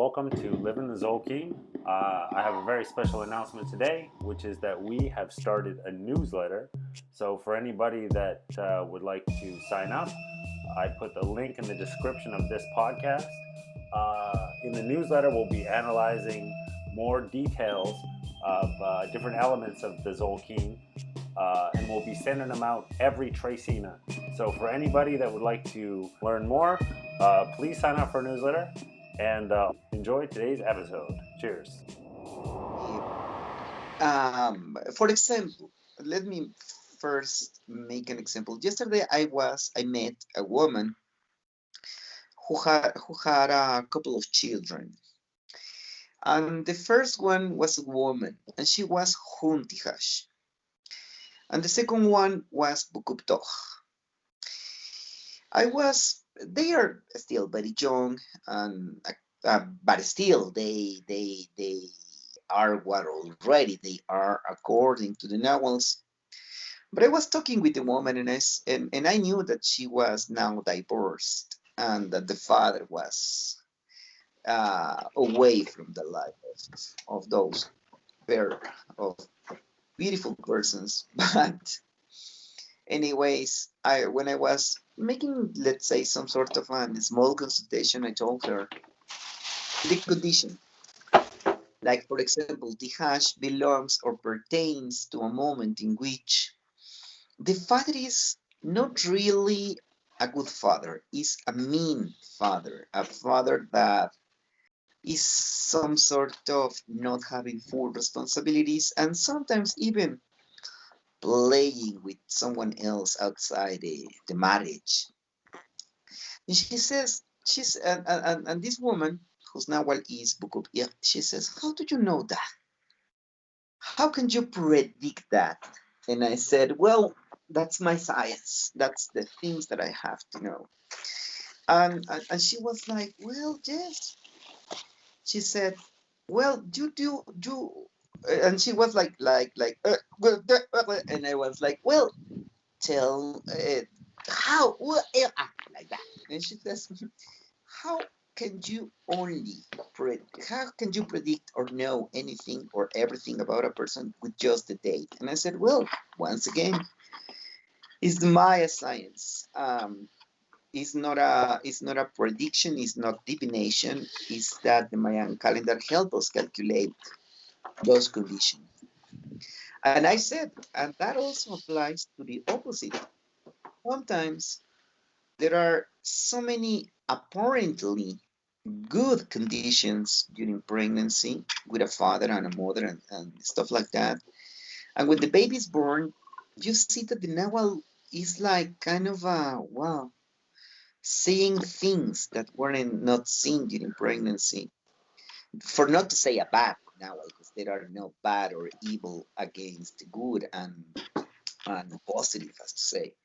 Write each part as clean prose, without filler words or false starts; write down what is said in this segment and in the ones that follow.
welcome to Live in the Tzolkin. I have a very special announcement today, which is that we have started a newsletter. So for anybody that would like to sign up, I put the link in the description of this podcast. In the newsletter, we'll be analyzing more details of different elements of the Tzolkin, and we'll be sending them out every Trecena. So for anybody that would like to learn more, please sign up for a newsletter and enjoy today's episode. Cheers. For example, let me first make an example. Yesterday, I met a woman who had a couple of children, and the first one was a woman, and she was Huntihash, and the second one was Bukuptoch. They are still very young, and but still they are what already they are according to the Nawals. But I was talking with the woman, and I knew that she was now divorced, and that the father was away from the life of those pair of beautiful persons. But anyways, when I was making, let's say, some sort of a small consultation, I told her the condition. Like, for example, the hash belongs or pertains to a moment in which the father is not really a good father, is a mean father, a father that is some sort of not having full responsibilities, and sometimes even playing with someone else outside the marriage. And she says, and this woman, whose Nawal is Bukub, she says, how do you know that? How can you predict that? And I said, well, that's my science. That's the things that I have to know. And she was like, well, yes. She said, well, and she was and I was like, well, tell how, like that. And she says, how can you how can you predict or know anything or everything about a person with just the date? And I said, well, once again, it's the Maya science. It's not a prediction, it's not divination, it's that the Mayan calendar helps us calculate those conditions. And I said, and that also applies to the opposite. Sometimes there are so many apparently good conditions during pregnancy with a father and a mother and stuff like that. And when the baby is born, you see that the Nawal is like kind of wow, seeing things that weren't not seen during pregnancy. For not to say a bad Nawal, because there are no bad or evil against good and positive, as to say.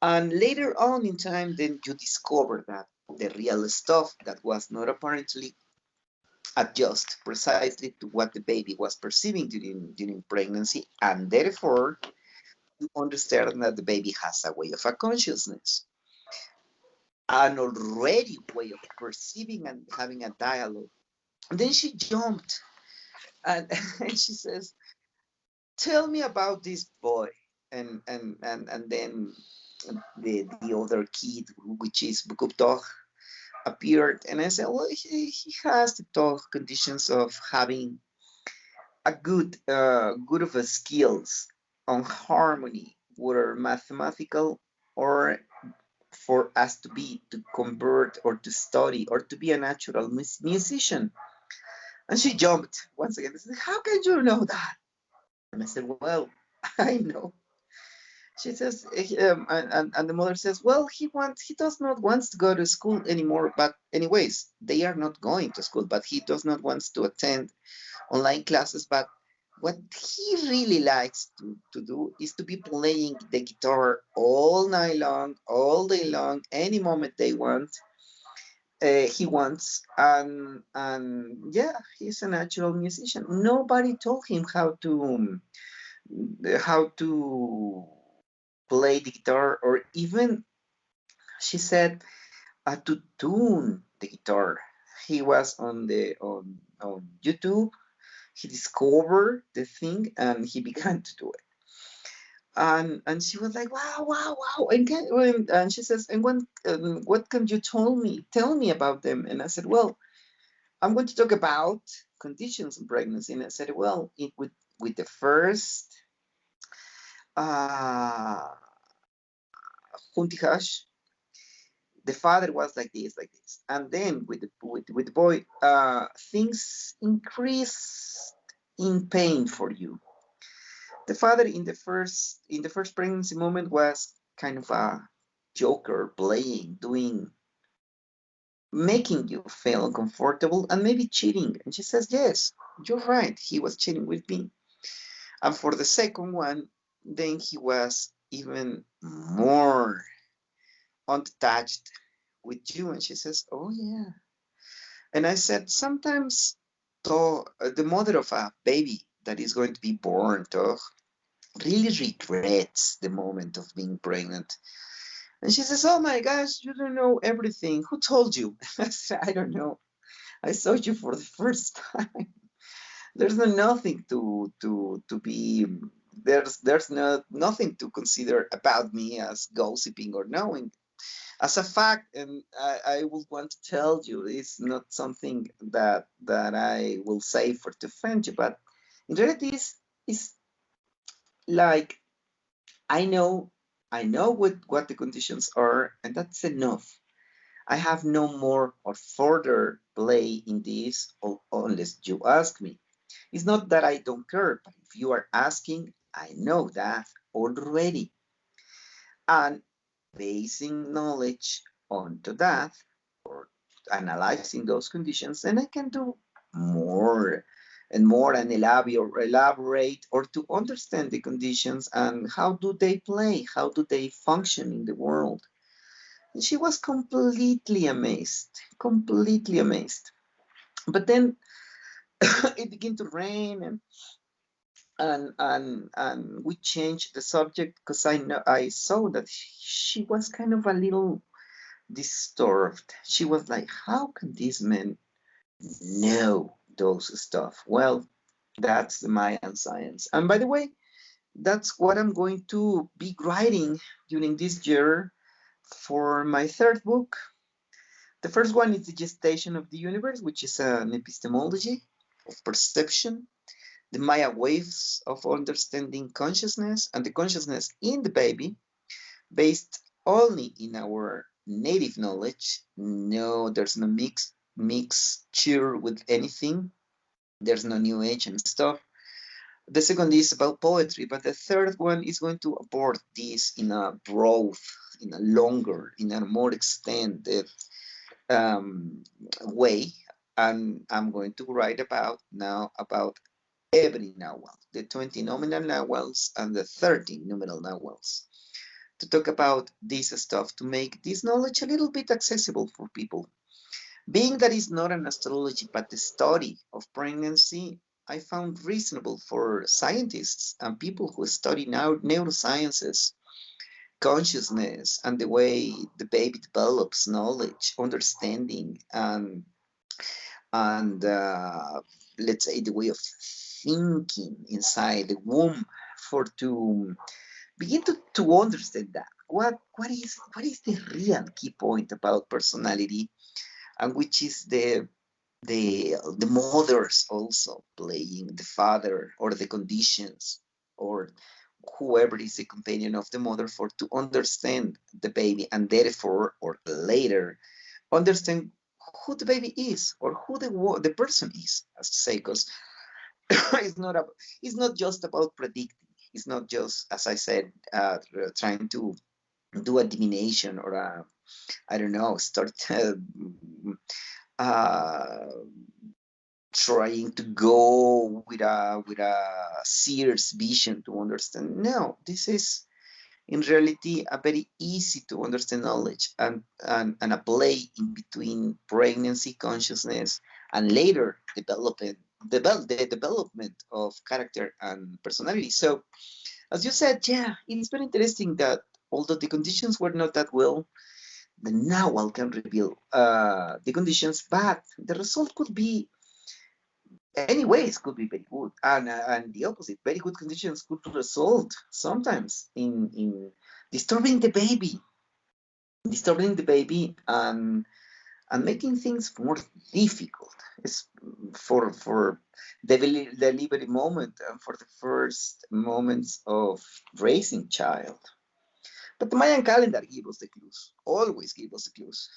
And later on in time, then you discover that the real stuff that was not apparently adjust precisely to what the baby was perceiving during pregnancy, and therefore you understand that the baby has a way of a consciousness, an already way of perceiving and having a dialogue. And then she jumped and, and she says, tell me about this boy. And then the other kid, which is Bukuptoch, appeared, and I said, well, he has the talk conditions of having a good of a skills on harmony, whether mathematical or for us to convert or to study or to be a natural musician. And she jumped once again. She said, how can you know that? And I said, well, I know. She says, and the mother says, well, he does not want to go to school anymore. But anyways, they are not going to school, but he does not want to attend online classes. But what he really likes to do is to be playing the guitar all night long, all day long, any moment they want. He wants, and yeah, he's a natural musician. Nobody told him how to play the guitar, or even she said to tune the guitar. he was on YouTube. He discovered the thing and he began to do it. And she was like, wow, wow, wow. And she says, and what can you tell me about them? And I said, well, I'm going to talk about conditions in pregnancy. And I said, well, with the first uh, Juntihash, the father was like this. And then with the boy, things increased in pain for you. The father in the first pregnancy moment was kind of a joker, playing, doing, making you feel uncomfortable and maybe cheating. And she says, yes, you're right, he was cheating with me. And for the second one, then he was even more unattached with you. And she says, oh yeah. And I said, sometimes the mother of a baby that is going to be born really regrets the moment of being pregnant. And she says, oh my gosh, you don't know everything. Who told you? I said, I don't know. I saw you for the first time. There's nothing to be there's nothing to consider about me as gossiping or knowing. As a fact, and I will want to tell you, it's not something that I will say for to offend you, but in reality, is like I know I know what the conditions are, and that's enough. I have no more or further play in this unless you ask me. It's not that I don't care, but if you are asking, I know that already. And basing knowledge onto that or analyzing those conditions, then I can do more and more and elaborate or to understand the conditions and how do they play, how do they function in the world. And she was completely amazed, completely amazed. But then it began to rain and we changed the subject because I saw that she was kind of a little disturbed. She was like, how can this man know those stuff? Well, that's the Mayan science. And by the way, that's what I'm going to be writing during this year for my third book. The first one is the gestation of the universe, which is an epistemology of perception, the Maya waves of understanding consciousness and the consciousness in the baby, based only in our native knowledge. No, there's no mixture with anything. There's no new age and stuff. The second is about poetry, but the third one is going to abort this in a broad, in a longer, in a more extended way. And I'm going to write about now about every Nahual, the 20 nominal Nahuals and the 30 numeral Nahuals, to talk about this stuff, to make this knowledge a little bit accessible for people. Being that is not an astrology, but the study of pregnancy, I found reasonable for scientists and people who study now neurosciences, consciousness, and the way the baby develops knowledge, understanding, and let's say the way of thinking inside the womb for to begin to understand that what is the real key point about personality, and which is the mothers also playing the father or the conditions or whoever is the companion of the mother for to understand the baby and therefore or later understand who the baby is or who the person is, as to say, because it's not just about predicting. It's not just, as I said, trying to do a divination or a, I don't know, start uh, trying to go with a seer's vision to understand. No, this is in reality a very easy to understand knowledge and a play in between pregnancy consciousness and later the development of character and personality. So as you said, yeah, it is very interesting that although the conditions were not that well, the Nahual can reveal the conditions, but the result could be anyways could be very good, and the opposite, very good conditions could result sometimes in disturbing the baby, and making things more difficult. It's for the delivery moment and for the first moments of raising child. But the Mayan calendar gives us the clues, always give us the clues.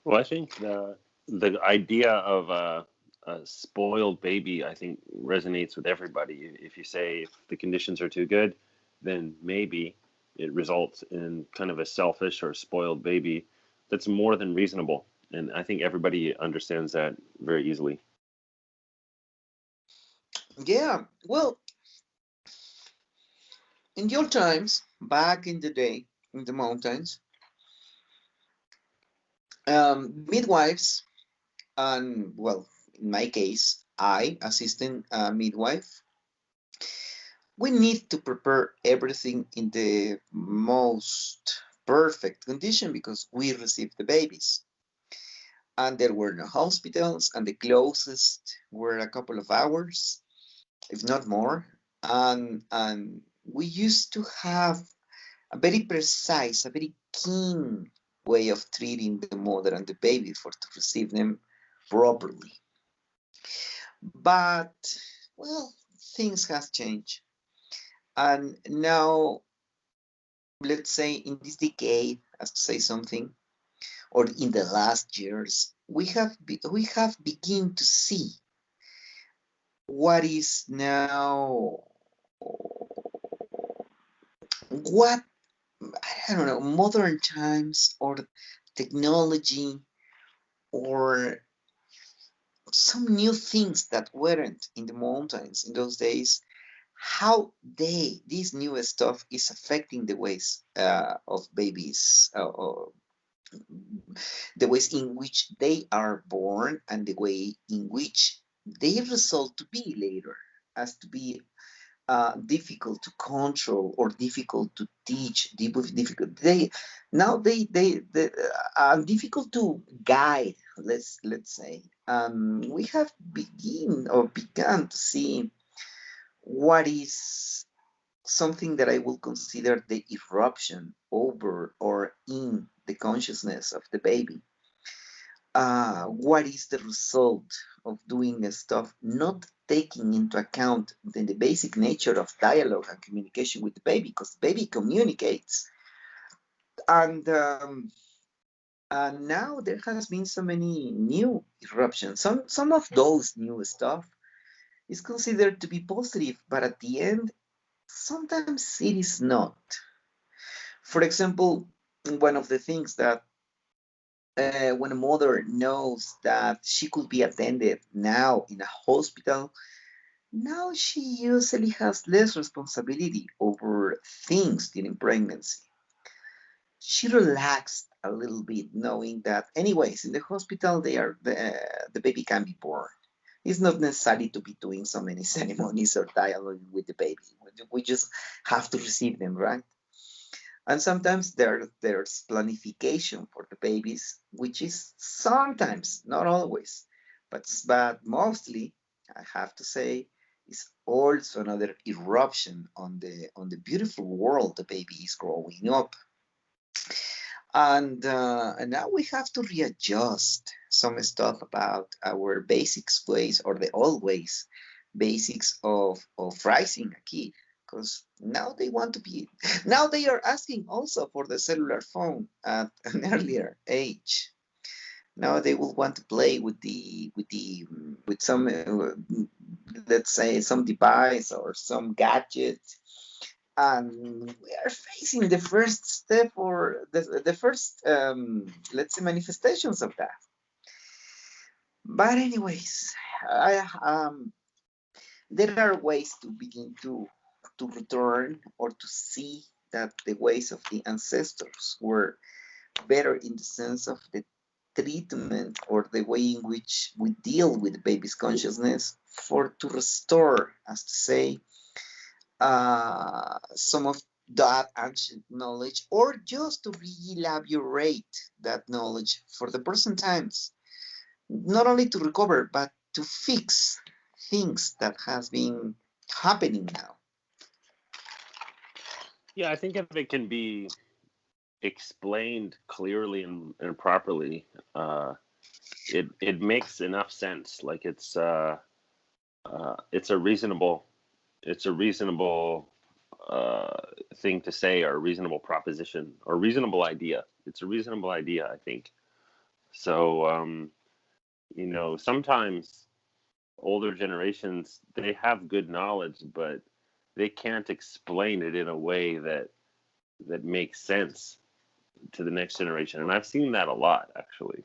Well, I think the idea of a spoiled baby, I think, resonates with everybody. If you say if the conditions are too good, then maybe it results in kind of a selfish or spoiled baby. That's more than reasonable, and I think everybody understands that very easily. Yeah, well, in the old times, back in the day, in the mountains, midwives, and well, in my case, I, assistant midwife, we need to prepare everything in the most perfect condition because we received the babies. And there were no hospitals, and the closest were a couple of hours, if not more. And we used to have a very precise, a very keen way of treating the mother and the baby for to receive them properly. But well, things have changed, and now let's say in this decade, as to say something, or in the last years, we have begin to see what is now what I don't know, modern times or technology or some new things that weren't in the mountains in those days, how this new stuff is affecting the ways of babies, the ways in which they are born and the way in which they result to be later, as to be difficult to control or difficult to teach, difficult they difficult to guide. Let's say we have begun to see what is something that I will consider the eruption over or in the consciousness of the baby. What is the result of doing stuff not taking into account the basic nature of dialogue and communication with the baby, because the baby communicates, and now there has been so many new eruptions. Some of those new stuff is considered to be positive, but at the end sometimes it is not. For example, one of the things that when a mother knows that she could be attended now in a hospital, now she usually has less responsibility over things during pregnancy. She relaxed a little bit, knowing that, anyways, in the hospital, the baby can be born. It's not necessary to be doing so many ceremonies or dialogue with the baby. We just have to receive them, right? And sometimes there's planification for the babies, which is sometimes, not always, but mostly, I have to say, is also another eruption on the beautiful world the baby is growing up. And now we have to readjust some stuff about our basics ways or the old ways, basics of raising a kid, because now they want to be, now they are asking also for the cellular phone at an earlier age. Now they will want to play with some let's say some device or some gadget, and we are facing the first step or the first let's say manifestations of that. But anyways, there are ways to begin to return or to see that the ways of the ancestors were better in the sense of the treatment or the way in which we deal with the baby's consciousness for to restore, as to say, some of that ancient knowledge, or just to re-elaborate that knowledge for the present times, not only to recover but to fix things that has been happening now. Yeah, I think if it can be explained clearly and properly, it makes enough sense. Like it's a reasonable it's a reasonable uh, thing to say, or a reasonable proposition, or reasonable idea. It's a reasonable idea, I think. So sometimes older generations, they have good knowledge, but they can't explain it in a way that makes sense to the next generation, and I've seen that a lot, actually.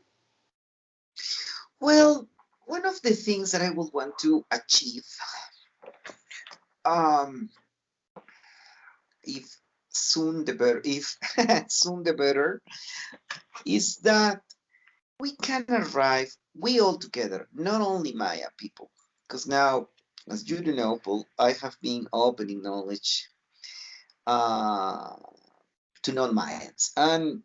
Well, one of the things that I would want to achieve, um, if soon the better, if soon the better, is that we can arrive, we all together, not only Maya people, because now, as you do know, Paul, I have been opening knowledge uh, to non-Mayans, and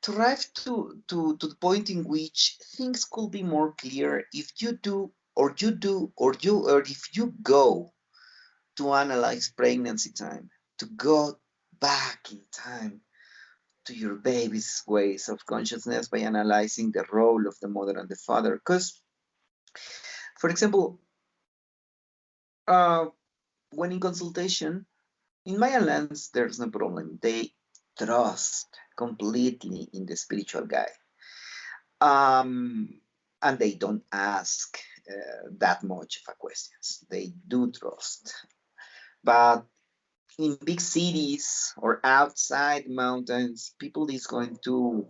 to arrive to the point in which things could be more clear if you do, or if you go to analyze pregnancy time, to go back in time to your baby's ways of consciousness by analyzing the role of the mother and the father. Because, for example, uh, when in consultation, in Mayan lands, there's no problem. They trust completely in the spiritual guide. And they don't ask that much of a questions. They do trust. But in big cities or outside mountains, people is going to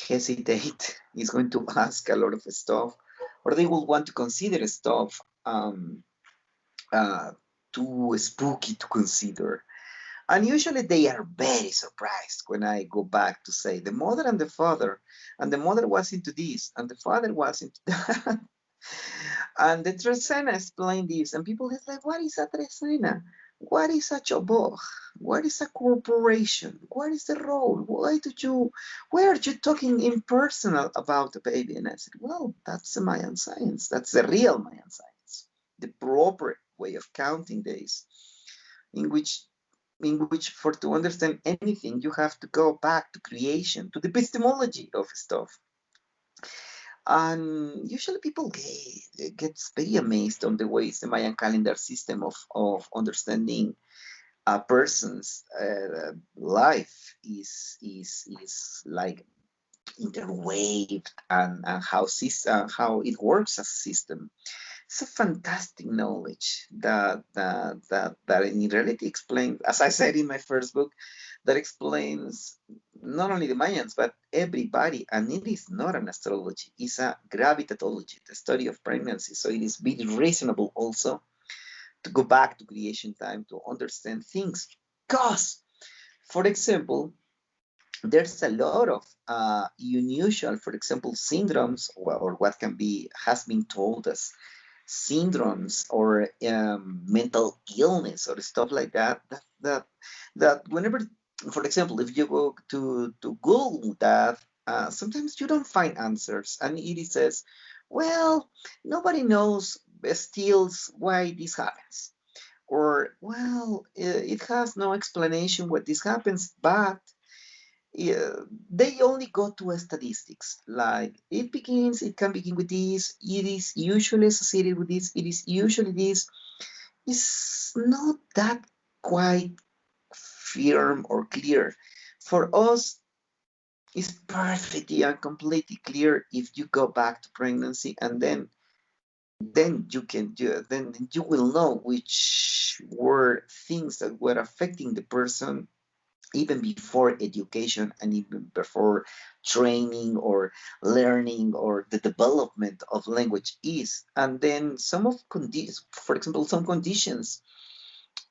hesitate, is going to ask a lot of stuff, or they will want to consider stuff uh, too spooky to consider. And usually they are very surprised when I go back to say the mother and the father, and the mother was into this, and the father was into that. And the Trecena explained this, and people is like, what is a Trecena? What is a choboj? What is a corporation? What is the role? Why are you talking impersonal about the baby? And I said, well, that's the Mayan science. That's the real Mayan science. The proper way of counting days, in which for to understand anything, you have to go back to creation, to the epistemology of stuff. And usually people gets very amazed on the ways the Mayan calendar system of understanding a person's life is like interweaved, and how it works as a system. It's a fantastic knowledge that in reality explains, as I said in my first book, that explains not only the Mayans but everybody. And it is not an astrology; it's a gravitatology, the study of pregnancy. So it is very reasonable also to go back to creation time to understand things. Because, for example, there's a lot of unusual, for example, syndromes, or what can be has been told as syndromes, or mental illness or stuff like that. That whenever, for example, if you go to Google that, sometimes you don't find answers, and it says, well, nobody knows still why this happens, or well, it has no explanation what this happens, but yeah, they only go to statistics. Like it can begin with this, it is usually associated with this, it is usually this. It's not that quite firm or clear. For us, it's perfectly and completely clear if you go back to pregnancy, and then you will know which were things that were affecting the person even before education, and even before training or learning or the development of language is. And then some of conditions, for example, some conditions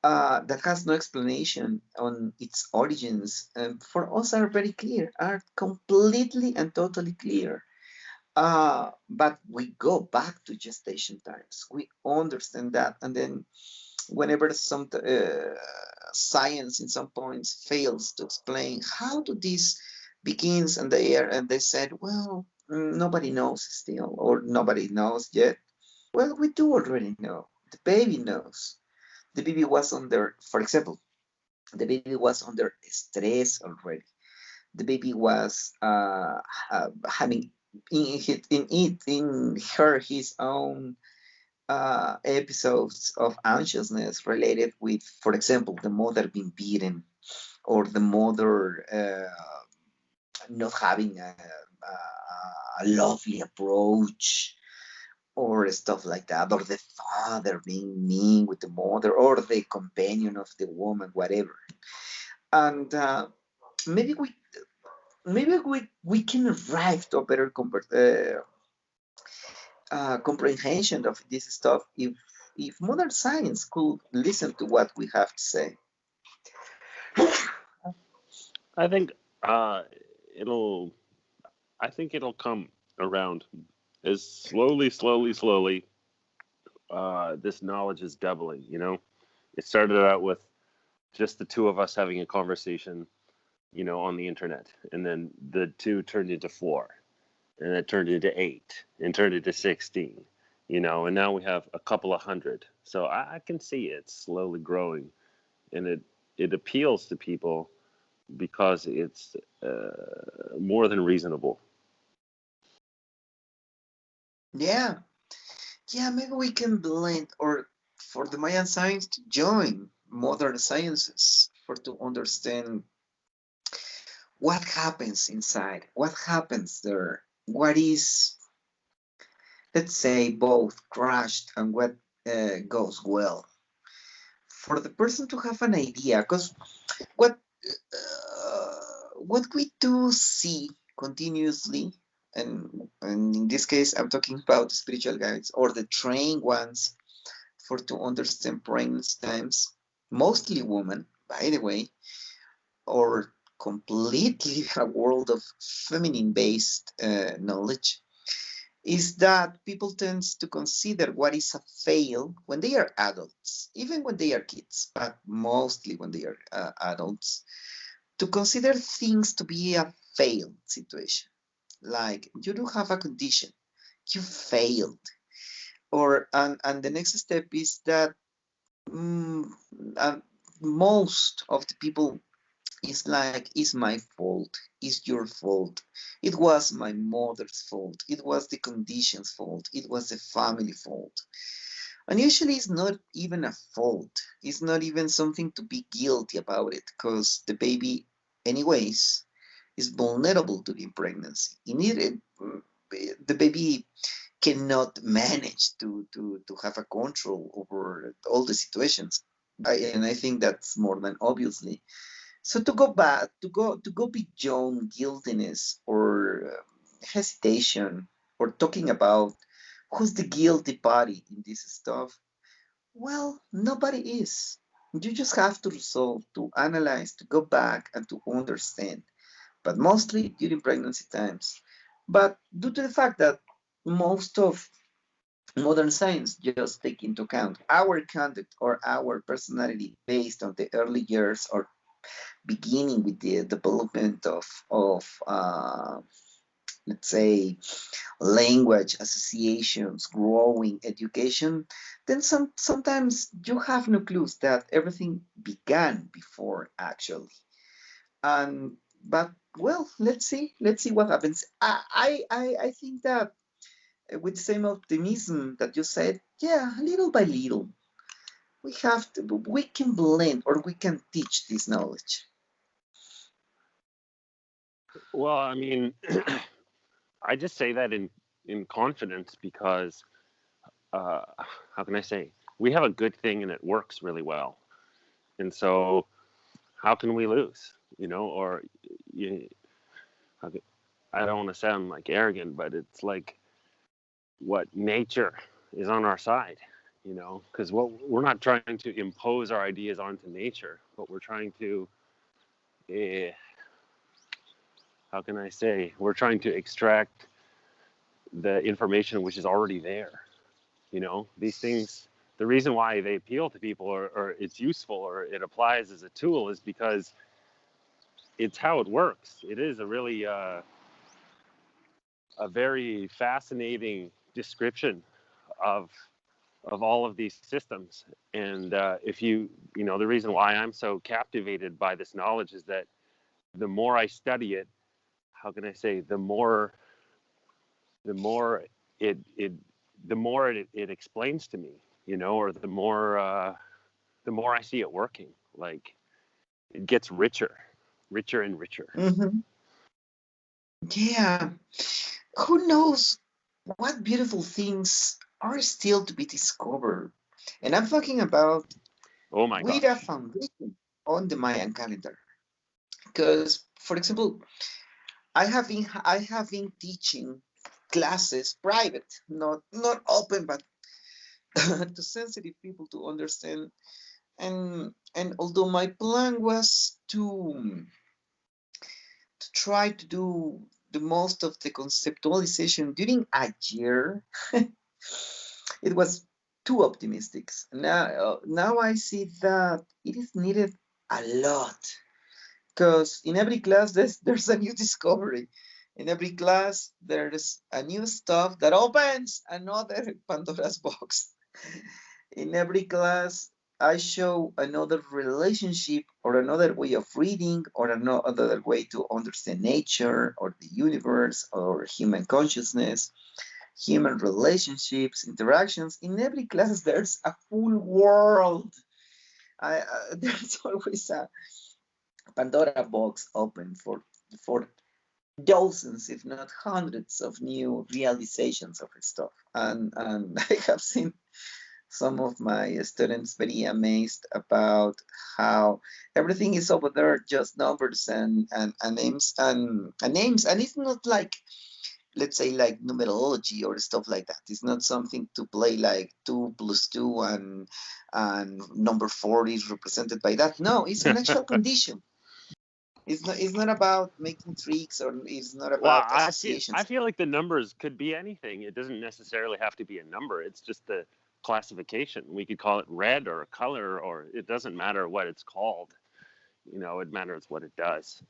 that has no explanation on its origins, for us are very clear, are completely and totally clear. But we go back to gestation times. We understand that, and then whenever some science in some points fails to explain how do this begins, and they said, well, nobody knows still, or nobody knows yet. Well, we do already know. The baby knows. The baby was under, for example, the baby was under stress already. The baby was having in her his own episodes of anxiousness related with, for example, the mother being beaten, or the mother not having a lovely approach, or stuff like that, or the father being mean with the mother, or the companion of the woman, whatever. And maybe we can arrive to a better comprehension of this stuff if modern science could listen to what we have to say. I think uh, it'll. I think it'll come around as slowly. This knowledge is doubling. You know, it started out with just the two of us having a conversation, you know, on the internet, and then the two turned into four, and it turned into eight, and turned into 16. You know, and now we have a couple of hundred. So I can see it slowly growing, and it appeals to people because it's more than reasonable. Yeah, yeah, maybe we can blend, or for the Mayan science to join modern sciences for to understand what happens inside, what happens there, what is, let's say, both crushed and what goes well. For the person to have an idea, because what what we do see continuously, and in this case, I'm talking about the spiritual guides or the trained ones for to understand pregnancy times, mostly women, by the way, or completely a world of feminine-based knowledge, is that people tend to consider what is a fail when they are adults, even when they are kids, but mostly when they are adults, to consider things to be a failed situation. Like, you do have a condition, you failed. Or and the next step is that mm, uh, most of the people is like, it's my fault, it's your fault, it was my mother's fault, it was the condition's fault, it was the family fault. And usually it's not even a fault, it's not even something to be guilty about it, because the baby anyways is vulnerable to the pregnancy. The baby cannot manage to have a control over all the situations. And I think that's more than obviously. So to go back, to go beyond guiltiness or hesitation, or talking about who's the guilty party in this stuff, well, nobody is. You just have to resolve, to analyze, to go back and to understand, but mostly during pregnancy times. But due to the fact that most of modern science just take into account our conduct or our personality based on the early years, or beginning with the development of let's say language associations, growing education, then sometimes you have no clues that everything began before actually. And but well, let's see what happens. I think that with the same optimism that you said, yeah, little by little, we can blend, or we can teach this knowledge. Well, I mean, I just say that in confidence because uh, how can I say, we have a good thing and it works really well, and so how can we lose? You know, or you, how can, I don't want to sound like arrogant, but it's like what nature is on our side. You know, because what we're not trying to impose our ideas onto nature, but we're trying to. Eh, how can I say? We're trying to extract the information which is already there. You know, these things the reason why they appeal to people, or it's useful, or it applies as a tool, is because it's how it works. It is a very fascinating description of all of these systems. And if you know, the reason why I'm so captivated by this knowledge is that the more I study it, how can I say, the more it explains to me, you know, or the more I see it working, like it gets richer and richer. Hmm. Yeah. Who knows what beautiful things are still to be discovered? And I'm talking about Oh my with a gosh. foundation on the Mayan calendar. Because, for example, I have been teaching classes private, not open, but to sensitive people to understand. And although my plan was to try to do the most of the conceptualization during a year, it was too optimistic. Now I see that it is needed a lot, because in every class there's a new discovery. In every class there's a new stuff that opens another Pandora's box. In every class I show another relationship or another way of reading or another way to understand nature or the universe or human consciousness, human relationships, interactions. In every class there's a full world. There's always a Pandora box open for dozens, if not hundreds, of new realizations of stuff. And I have seen some of my students very amazed about how everything is over there, just numbers and names and names. And it's not like, let's say, like numerology or stuff like that. It's not something to play like 2 plus 2 and number 4 is represented by that. No, it's an actual condition. It's not about making tricks, or it's not Well, about I associations. feel like the numbers could be anything. It doesn't necessarily have to be a number. It's just the classification. We could call it red or a color, or it doesn't matter what it's called. You know, it matters what it does.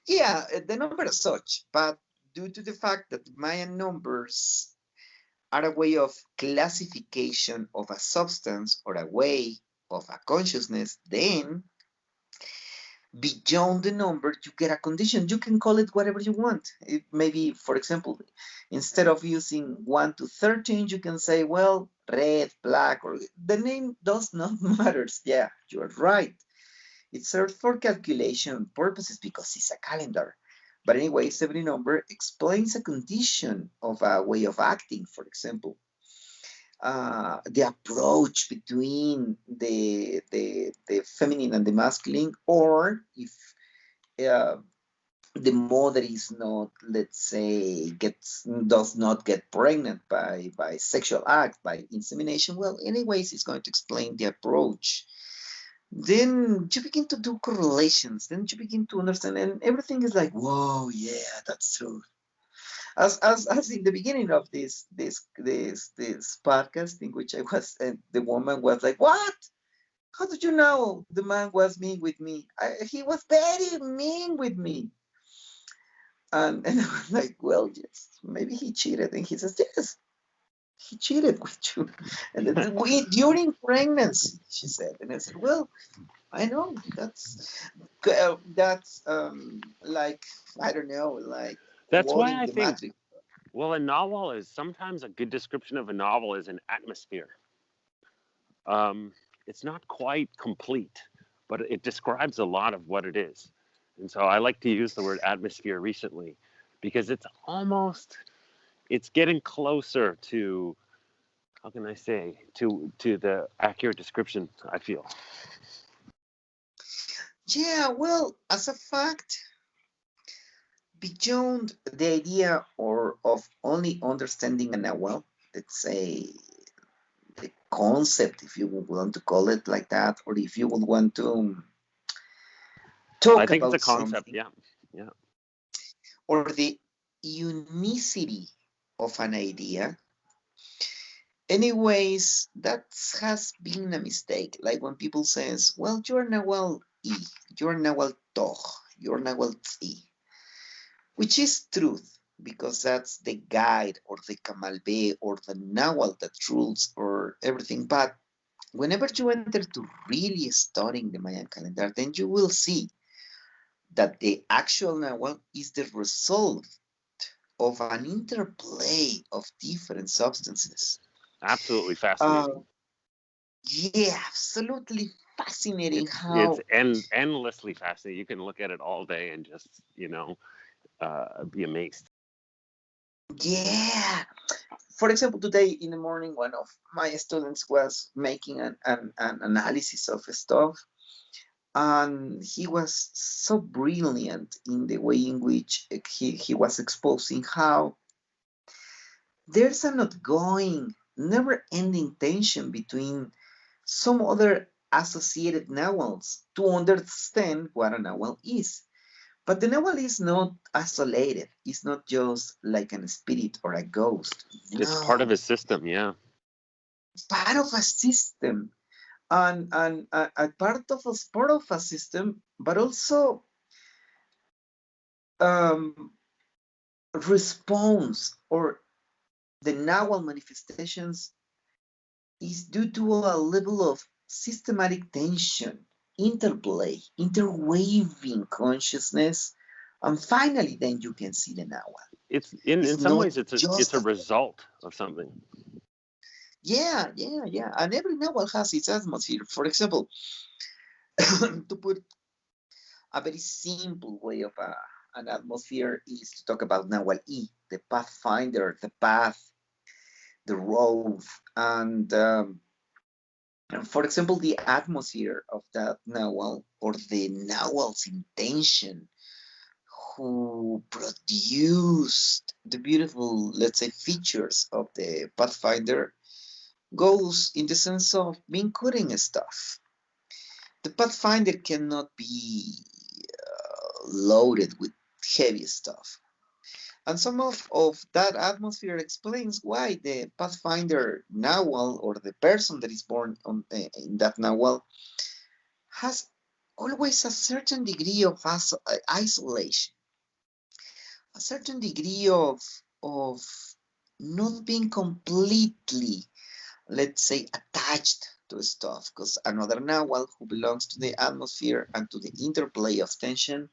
Yeah, the number as such, but due to the fact that Mayan numbers are a way of classification of a substance or a way of a consciousness, then beyond the number, you get a condition. You can call it whatever you want. It maybe, for example, instead of using 1 to 13, you can say, well, red, black, or the name does not matter. Yeah, you're right. It serves for calculation purposes because it's a calendar. But anyways, every number explains a condition of a way of acting, for example. The approach between the feminine and the masculine, or if uh, the mother is not, let's say, does not get pregnant by sexual act, by insemination, well, anyways, it's going to explain the approach. Then you begin to do correlations, then you begin to understand, and everything is like, whoa, yeah, that's true. As in the beginning of this podcast, in which I was, the woman was like, what? How did you know the man was mean with me? He was very mean with me. And I was like, well, yes, maybe he cheated. And he says, yes, he cheated with you. And then during pregnancy, she said. And I said, well, I know that's like, I don't know, like That's why quoting I the think, Matrix. well, a novel is sometimes a good description of a novel is an atmosphere. Um, it's not quite complete, but it describes a lot of what it is. And so I like to use the word atmosphere recently because it's getting closer to, how can I say, to the accurate description, I feel. Yeah, well, as a fact, beyond the idea or of only understanding a novel, let's say the concept, if you would want to call it like that, or if you would want to I talk think it's a about concept, something, yeah. Yeah. or the unicity of an idea, Anyways, that has been a mistake. Like when people says, well, you're Nahual E, you're Nahual Toch, you're Nahual Tzi, which is truth, because that's the guide or the Kamalbe or the Nahual that rules or everything. But whenever you enter to really studying the Mayan calendar, then you will see that the actual Nahual is the result of an interplay of different substances. Absolutely Uh, fascinating. yeah, absolutely fascinating It's how, endlessly fascinating. You can look at it all day and just be amazed. yeah. For example, today in the morning, one of my students was making an analysis of stuff, and he was so brilliant in the way in which he was exposing how there's an ongoing, never ending tension between some other associated nawals to understand what a nawal is. But the nawal is not isolated. It's not just like an spirit or a ghost. It's part of No, his system, yeah. part of a system, and a part of a system, but also um, response or the nawal manifestations is due to a level of systematic tension, interplay, interweaving consciousness, and finally, then you can see the Nahual. It's in It's some not ways it's just a a, result of something. yeah. And every Nahual has its atmosphere. For example, to put a very simple way of an atmosphere is to talk about Nahual E, the pathfinder, the path, the road, and for example, the atmosphere of that Nahual or the Nahual's intention who produced the beautiful, let's say, features of the Pathfinder goes in the sense of being cutting stuff. The Pathfinder cannot be loaded with heavy stuff. And some of that atmosphere explains why the Pathfinder Nahual or the person that is born in that Nahual has always a certain degree of isolation, a certain degree of not being completely, let's say, attached to stuff. Because another Nahual who belongs to the atmosphere and to the interplay of tension,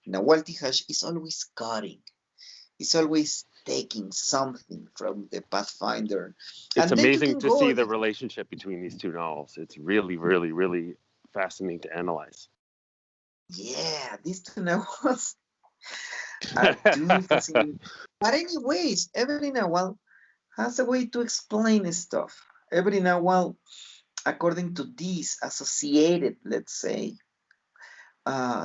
Nahual Tihash is always cutting, is always taking something from the Pathfinder. It's And then you amazing can to go, see the relationship between these two novels. It's really, really, really fascinating to analyze. yeah, these two Nahuals are too fascinating. But anyways, every Nahual has a way to explain stuff. Every Nahual, according to these associated, let's say,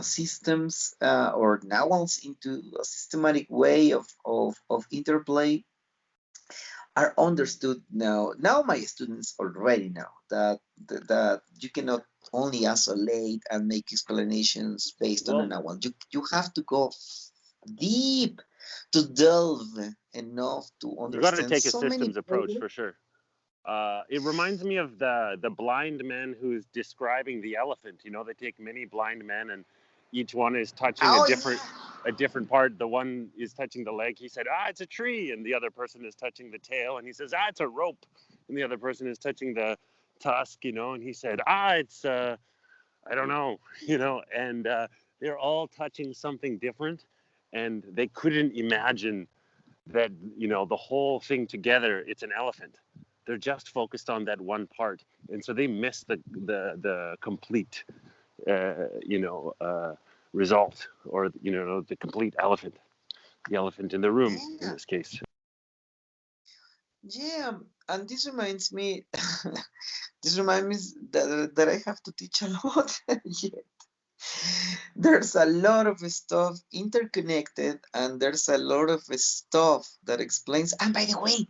systems or Nahuals into a systematic way of interplay, are understood now. Now my students already know that you cannot only isolate and make explanations based on an Well, Nahual. You have to go deep to delve enough to you got to understand take a so many systems approach players. for sure. It reminds me of the blind man who's describing the elephant. You know, they take many blind men and each one is touching Oh yeah. a different part. The one is touching the leg. He said, "Ah, it's a tree," and the other person is touching the tail, and he says, "Ah, it's a rope," and the other person is touching the tusk. You know, and he said, "Ah, it's I don't know." You know, and they're all touching something different, and they couldn't imagine that the whole thing together it's an elephant. They're just focused on that one part, and so they miss the complete result, or the complete elephant, the elephant in the room in Yeah, this case. yeah, and this reminds me, this reminds me that I have to teach a lot yet. There's a lot of stuff interconnected, and there's a lot of stuff that explains. And by the way,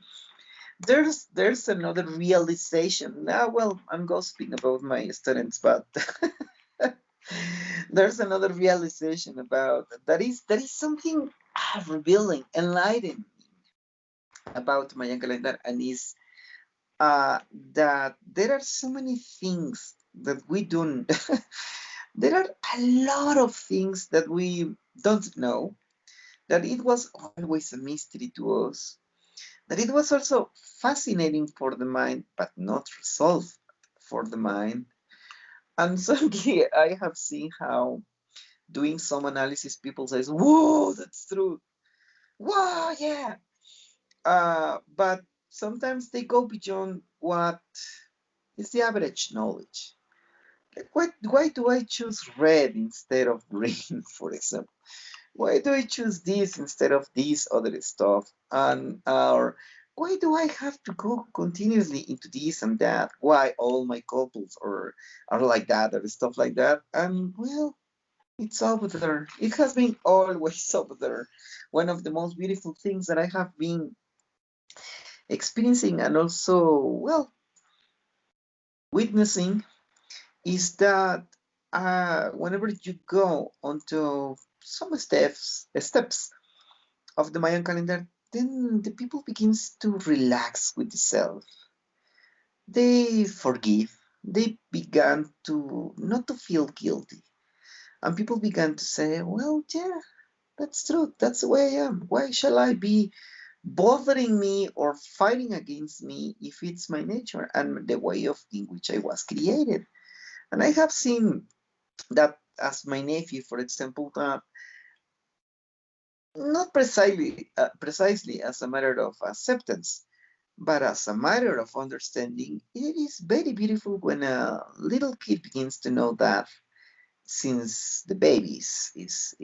there's another realization. Now, well, I'm gossiping about my students, but there's another realization about that is something revealing, enlightening about Mayan calendar, and is that there are so many things that we don't. There are a lot of things that we don't know. That it was always a mystery to us. That it was also fascinating for the mind, but not resolved for the mind. And suddenly, I have seen how doing some analysis, people says, "Whoa, that's true." Wow, yeah. But sometimes they go beyond what is the average knowledge. Like, why do I choose red instead of green, for example? Why do I choose this instead of this other stuff? And or why do I have to go continuously into this and that? Why all my couples are like that or stuff like that? And well, it's over there. It has been always over there. One of the most beautiful things that I have been experiencing and also, well, witnessing is that whenever you go onto some steps of the Mayan calendar, then the people begins to relax with the self. They forgive. They began to not to feel guilty, and people began to say, "Well, yeah, that's true. That's the way I am. Why shall I be bothering me or fighting against me if it's my nature and the way of in which I was created?" And I have seen that as my nephew, for example, that not precisely as a matter of acceptance, but as a matter of understanding. It is very beautiful when a little kid begins to know that since the babies is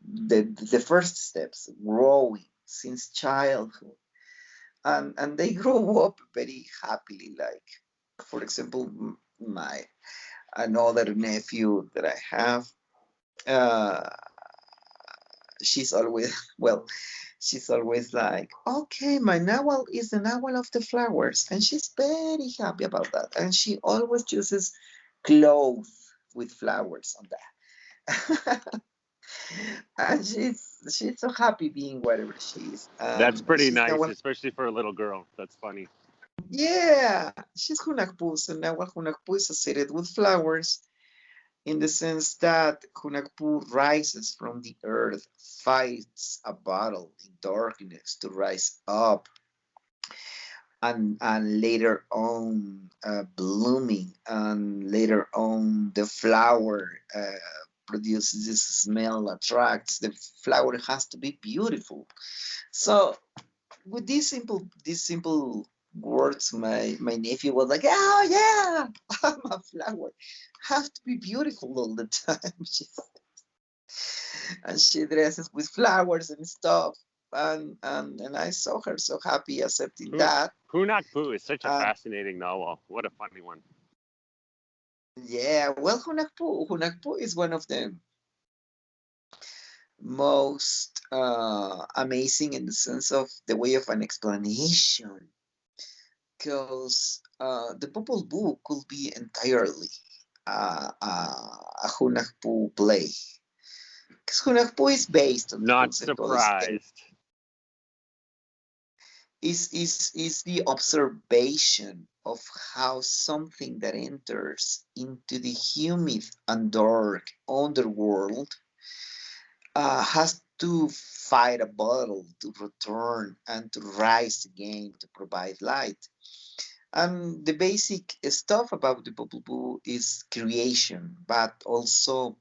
the first steps growing since childhood, and they grow up very happily. Like, for example, my another nephew that I have, uh, she's always well, she's always like, okay, my nahual is the nahual of the flowers, and she's very happy about that, and she always chooses clothes with flowers on that. And she's so happy being wherever she is, That's and pretty she's nice, nahual. especially for a little girl. That's funny. Yeah, she's hunakpu, so nahual hunakpu is associated with flowers in the sense that Hunakpu rises from the earth, fights a battle in darkness to rise up, and later on blooming, and later on the flower produces this smell, attracts. The flower has to be beautiful. So with these simple words, my nephew was like, "Oh yeah, I'm a flower. Have to be beautiful all the time." And she dresses with flowers and stuff. And I saw her so happy accepting that. Hunak Poo is such a And fascinating novel. What a funny one. yeah, well, Hunakpu is one of the most amazing in the sense of the way of an explanation, because the Popol Vuh could be entirely a Hunakpu play. Because Hunakpu is based on the Not conceptual state. surprised. Is the observation of how something that enters into the humid and dark underworld has to fight a battle to return and to rise again to provide light. And the basic stuff about the Popol Vuh is creation, but also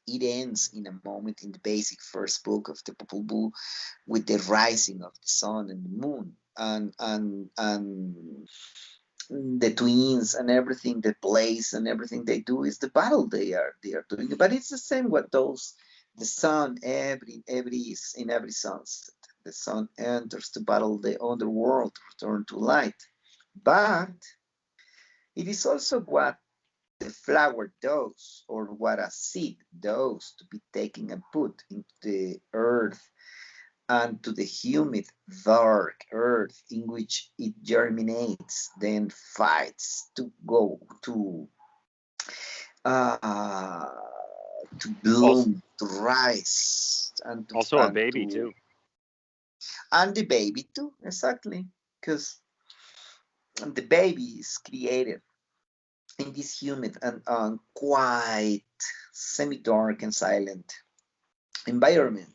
it ends in a moment in the basic first book of the Popol Vuh with the rising of the sun and the moon, and the twins and everything they plays and everything they do is the battle they are doing. But it's the same what those the sun in every sunset. The sun enters to battle the underworld to return to light. But it is also what the flower does, or what a seed does, to be taken and put into the earth and to the humid, dark earth in which it germinates, then fights uh, to Also, bloom, to rise, and to a and baby to too. and the baby too, exactly, because the baby is created in this humid and quite semi-dark and silent environment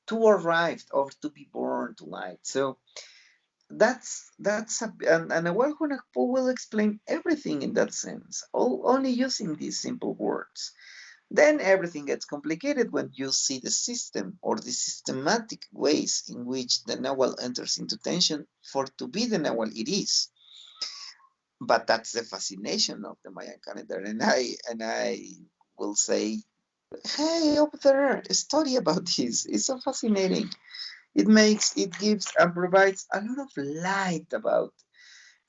to arrive or to be born to light. So that's and Abuelo will explain everything in that sense, only using these simple words. Then everything gets complicated when you see the system or the systematic ways in which the Nahual enters into tension for to be the Nahual it is. But that's the fascination of the Mayan calendar, and I will say, hey, up there, a study about this. It's so fascinating. It gives and provides a lot of light about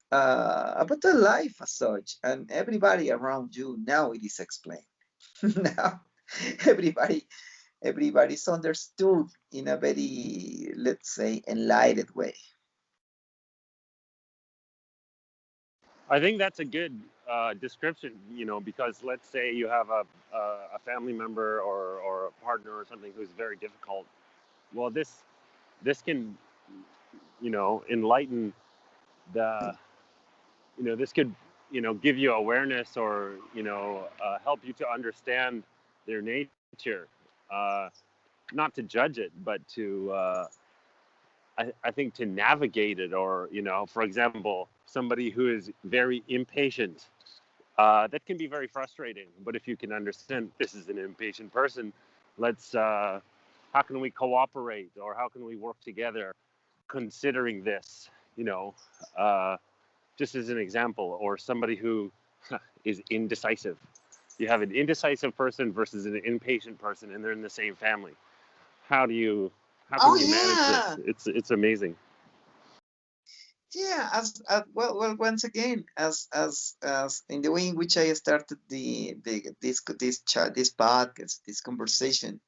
the life as such, and everybody around you now it is explained. Now everybody everybody's understood in a very, let's say, enlightened way. I think that's a good description, because let's say you have a family member or a partner or something who's very difficult. Well, this can, enlighten the, this could, give you awareness or, help you to understand their nature. Uh, Not to judge it, but to, I think to navigate it, or, for example, somebody who is very impatient, that can be very frustrating. But if you can understand this is an impatient person, how can we cooperate, or how can we work together considering this, uh, just as an example, or somebody who is indecisive. You have an indecisive person versus an impatient person, and they're in the same family. How do you, how Oh can you manage this? yeah, It's amazing. yeah. As well, once again, as in the way in which I started this podcast, this conversation,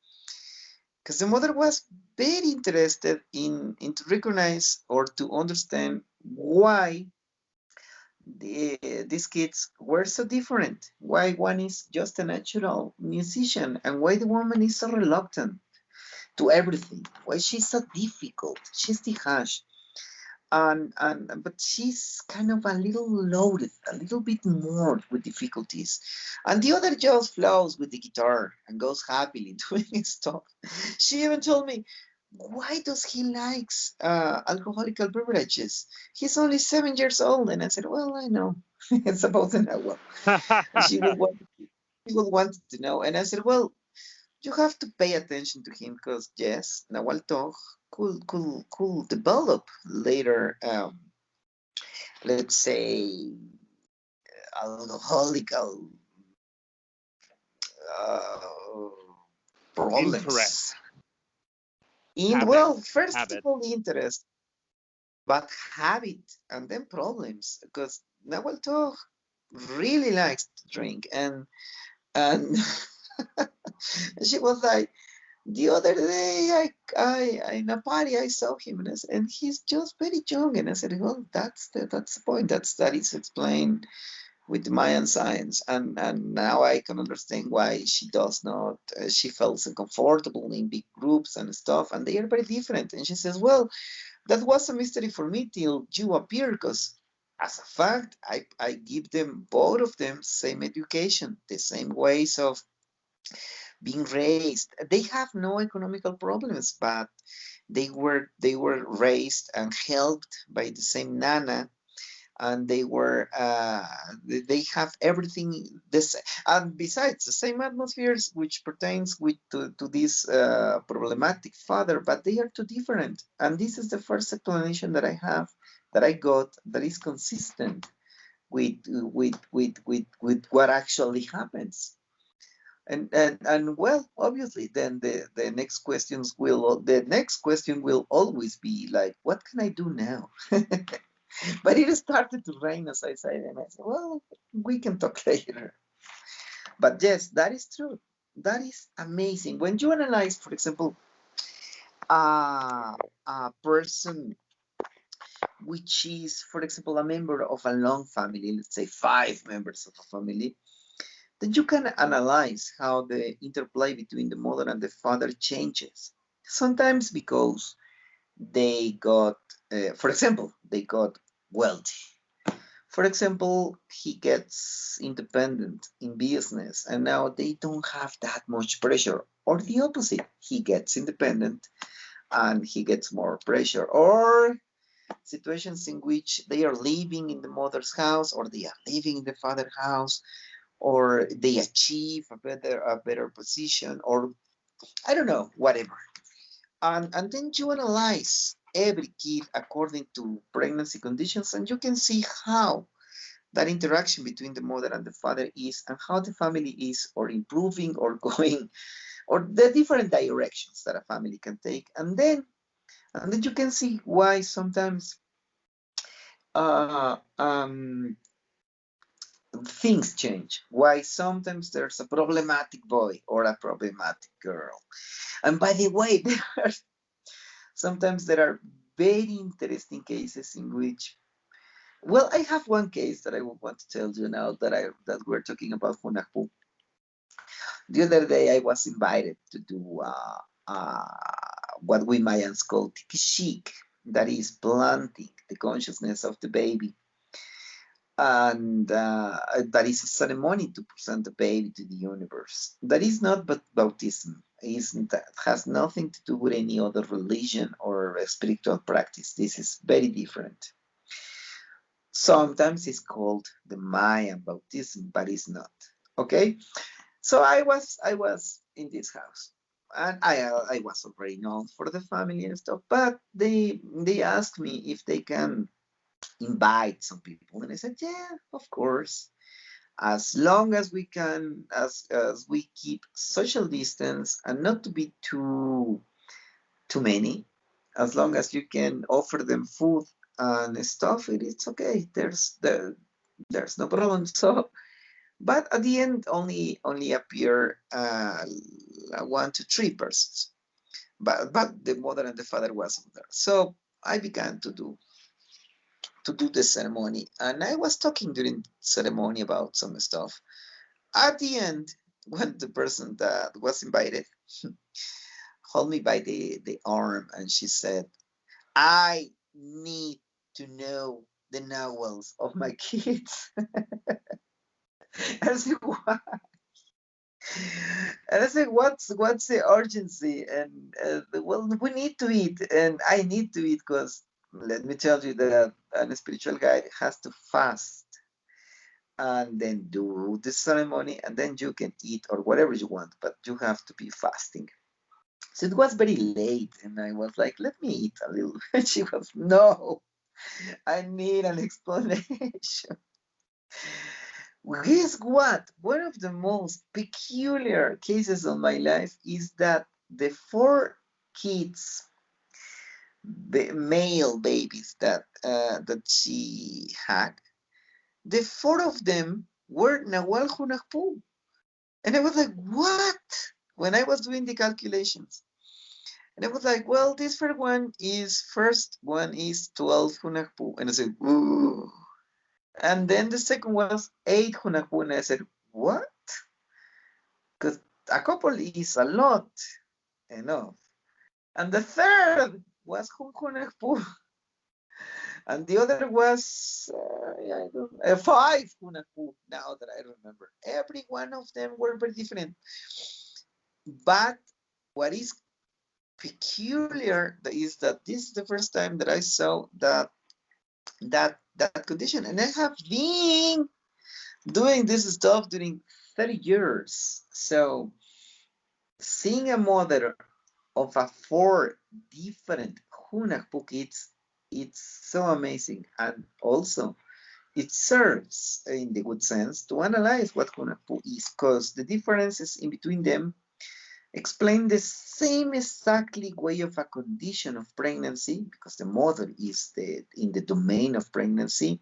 because the mother was very interested in to recognize or to understand why these kids were so different. Why one is just a natural musician and why the woman is so reluctant to everything. Why she's so difficult. She's the hash. And but she's kind of a little loaded, a little bit more with difficulties. And the other just flows with the guitar and goes happily doing stuff. She even told me, why does he likes alcoholical beverages? He's only 7 years old. And I said, well, I know. It's about an hour. And she will want to know. And I said, well, you have to pay attention to him because yes, Nahual Tog could develop later, let's say, alcoholical uh, Interest, problems. In habit, well, first of habit. all, interest, but habit, and then problems because Nahual Tog really likes to drink, and she was like, the other day, I in a party, I saw him, and he's just very young. And I said, well, that's the point. That is explained with the Mayan science, and now I can understand why she does not. She feels uncomfortable in big groups and stuff, and they are very different. And she says, well, that was a mystery for me till you appear, because as a fact, I give them both of them same education, the same ways of being raised. They have no economical problems, but they were raised and helped by the same nana, and they have everything this, and besides the same atmospheres which pertains to this problematic father, but they are too different. And this is the first explanation that I have, that I got, that is consistent with what actually happens. And well, obviously, then the next question will always be like, what can I do now? But it started to rain, as I said, and I said, well, we can talk later. But yes, that is true. That is amazing. When you analyze, for example, a person which is, for example, a member of a long family, let's say 5 members of a family, then you can analyze how the interplay between the mother and the father changes. Sometimes because they got, for example, they got wealthy. For example, he gets independent in business and now they don't have that much pressure. Or the opposite, he gets independent and he gets more pressure. Or situations in which they are living in the mother's house or they are living in the father's house or they achieve a better position or I don't know, whatever. And then you analyze every kid according to pregnancy conditions and you can see how that interaction between the mother and the father is and how the family is or improving or going or the different directions that a family can take and then you can see why sometimes uh, um, things change, why sometimes there's a problematic boy or a problematic girl. And by the way, sometimes there are very interesting cases in which, well, I have one case that I would want to tell you now that we're talking about Hunahpu. The other day I was invited to do what we Mayans call tikishik, that is planting the consciousness of the baby. And that is a ceremony to present the baby to the universe. That is not but baptism. That has nothing to do with any other religion or spiritual practice. This is very different. Sometimes it's called the Mayan baptism, but it's not. Okay, so I was in this house, and I was already known for the family and stuff. But they asked me if they can invite some people, and I said, yeah, of course, as long as we can, as we keep social distance and not to be too many, as long as you can offer them food and stuff, it's okay. There's no problem. So, but at the end, only appear 1 to 3 persons. But the mother and the father wasn't there. So I began to do the ceremony, and I was talking during the ceremony about some stuff. At the end, when the person that was invited hold me by the arm and she said, I need to know the novels of my kids. I said, what? And I said, what's the urgency? And well, we need to eat, and I need to eat because let me tell you that a spiritual guide has to fast and then do the ceremony, and then you can eat or whatever you want, but you have to be fasting. So it was very late, and I was like, let me eat a little. And she was, no, I need an explanation. Guess what? One of the most peculiar cases of my life is that the 4 kids, the male babies that she had, the 4 of them were Nahual Hunahpu. And I was like, what? When I was doing the calculations. And I was like, well, this first one is 12 Hunahpu. And I said, ooh. And then the second was 8 Hunahpu. And I said, what? Because a couple is a lot enough. And the third was Hunahpu. And the other was 5 Hunahpu, now that I remember. Every one of them were very different. But what is peculiar is that this is the first time that I saw that condition, and I have been doing this stuff during 30 years. So seeing a mother of a 4 different Hunahpu kids, it's so amazing, and also it serves, in the good sense, to analyze what Hunahpu is, because the differences in between them explain the same exactly way of a condition of pregnancy, because the mother is in the domain of pregnancy,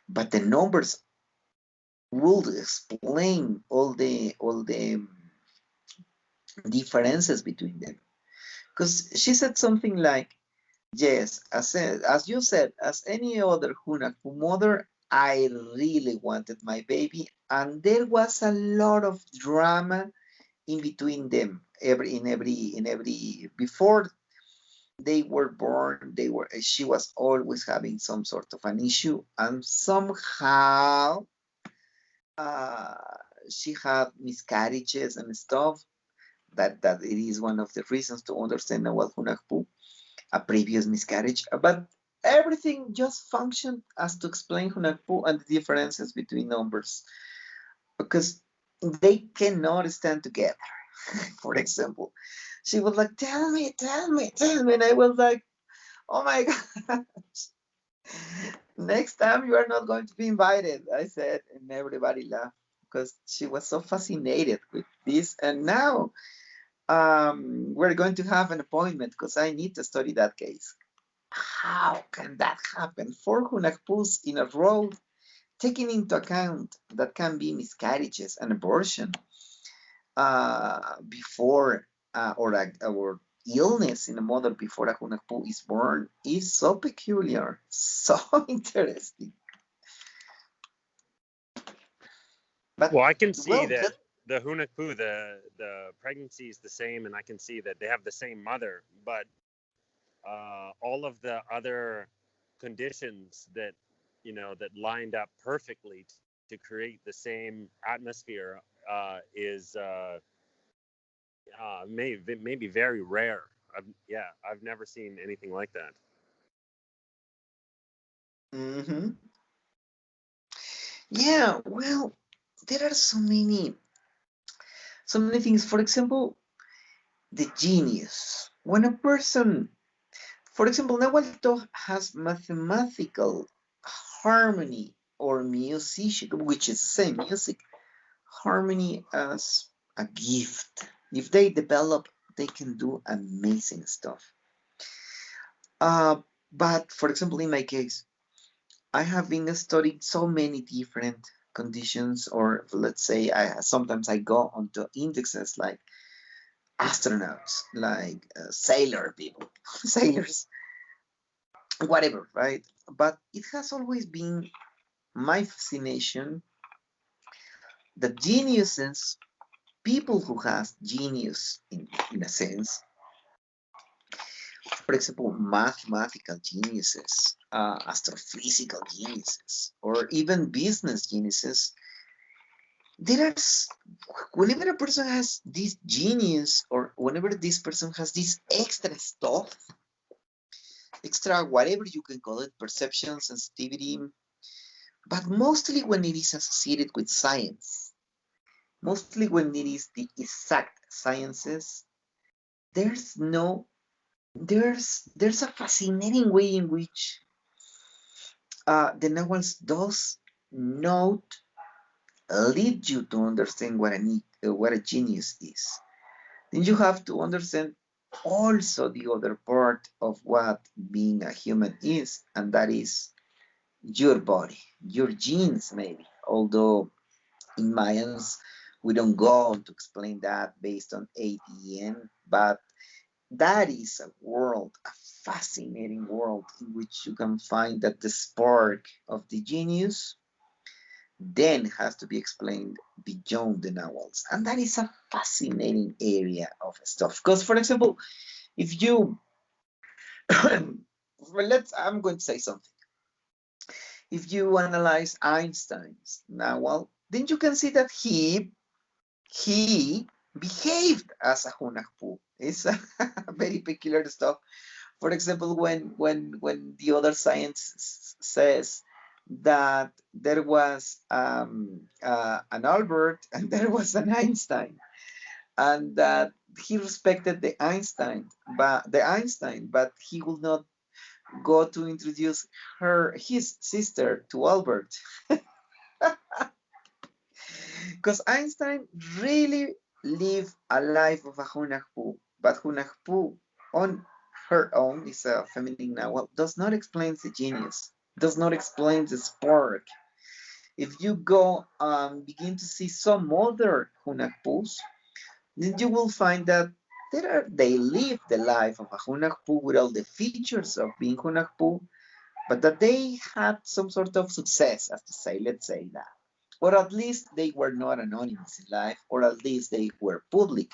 but the numbers will explain all the differences between them. Because she said something like, yes, as you said, as any other Hunahpu mother, I really wanted my baby, and there was a lot of drama in between them. Before they were born, she was always having some sort of an issue, and somehow uh, she had miscarriages and stuff. That it is one of the reasons to understand Nawal Hunahpu, a previous miscarriage. But everything just functioned as to explain Hunahpu and the differences between numbers, because they cannot stand together. For example, she was like, "Tell me, tell me, tell me," and I was like, "Oh my god." Next time you are not going to be invited, I said, and everybody laughed because she was so fascinated with this. And now we're going to have an appointment because I need to study that case. How can that happen? Four Hunakpus in a row, taking into account that can be miscarriages and abortion before or illness in a mother before a Hunakpu is born is so peculiar, so interesting. But Well, I can see well, that the Hunakpu, the pregnancy is the same, and I can see that they have the same mother, but all of the other conditions that that lined up perfectly to create the same atmosphere is maybe very rare. I've never seen anything like that. mm-hmm. Yeah, well, there are so many things. For example, the genius. When a person, for example, Nahuatl has mathematical harmony or music, which is the same music, harmony as a gift. If they develop, they can do amazing stuff. Uh, but for example, in my case, I have been studying so many different conditions, or let's say, sometimes I go onto indexes like astronauts, like sailor people, sailors, whatever, right? But it has always been my fascination that geniuses, people who have genius in a sense, for example, mathematical geniuses, astrophysical geniuses, or even business geniuses, there's whenever a person has this genius, or whenever this person has this extra stuff, extra whatever you can call it, perception, sensitivity, but mostly when it is associated with science, mostly when it is the exact sciences, there's no there's a fascinating way in which the Nahuals does not lead you to understand what a genius is. Then you have to understand also the other part of what being a human is, and that is your body, your genes, maybe. Although in Mayans, we don't go on to explain that based on ADN, but that is a world, a fascinating world in which you can find that the spark of the genius then has to be explained beyond the Nawals. And that is a fascinating area of stuff. Because, for example, if you, well, I'm going to say something. If you analyze Einstein's Nawal, then you can see that he behaved as a Hunahpu. It's a very peculiar stuff. For example, when the other science says that there was an Albert and there was an Einstein, and that he respected the Einstein, but he would not go to introduce his sister to Albert, because Einstein really lived a life of a Hunahpu, but Hunahpu on her own is a feminine novel, does not explain the genius, does not explain the spark. If you go begin to see some other Hunahpus, then you will find that they live the life of a Hunahpu with all the features of being Hunahpu, but that they had some sort of success, as to say, let's say that. Or at least they were not anonymous in life, or at least they were public,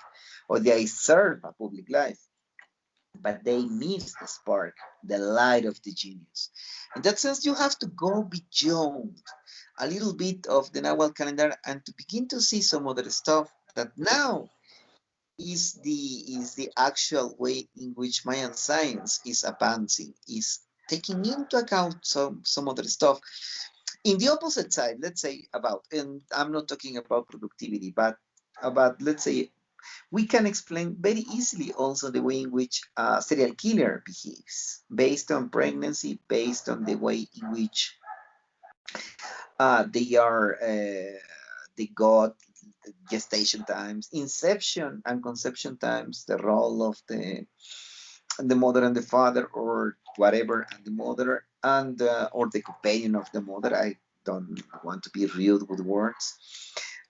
or they serve a public life. but they miss the spark, the light of the genius. In that sense, you have to go beyond a little bit of the Nahuatl calendar and to begin to see some other stuff that now is the actual way in which Mayan science is advancing, is taking into account some other stuff. In the opposite side, let's say about, and I'm not talking about productivity, but about, let's say, we can explain very easily also the way in which a serial killer behaves based on pregnancy, based on the way in which they got gestation times, inception and conception times, the role of the mother and the father, or whatever, and the mother and or the companion of the mother. I don't want to be rude with words.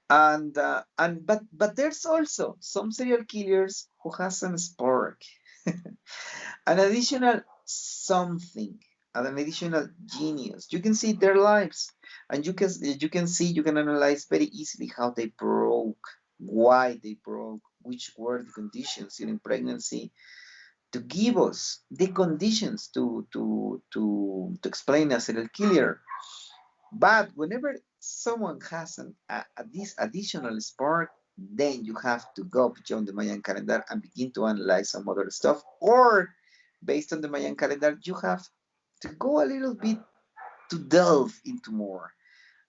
And but there's also some serial killers who has an spark, an additional something, and an additional genius. You can see their lives, and you can analyze very easily how they broke, why they broke, which were the conditions during pregnancy to give us the conditions to explain a serial killer. But whenever someone has this additional spark, then you have to go beyond the Mayan calendar and begin to analyze some other stuff. Or based on the Mayan calendar, you have to go a little bit to delve into more.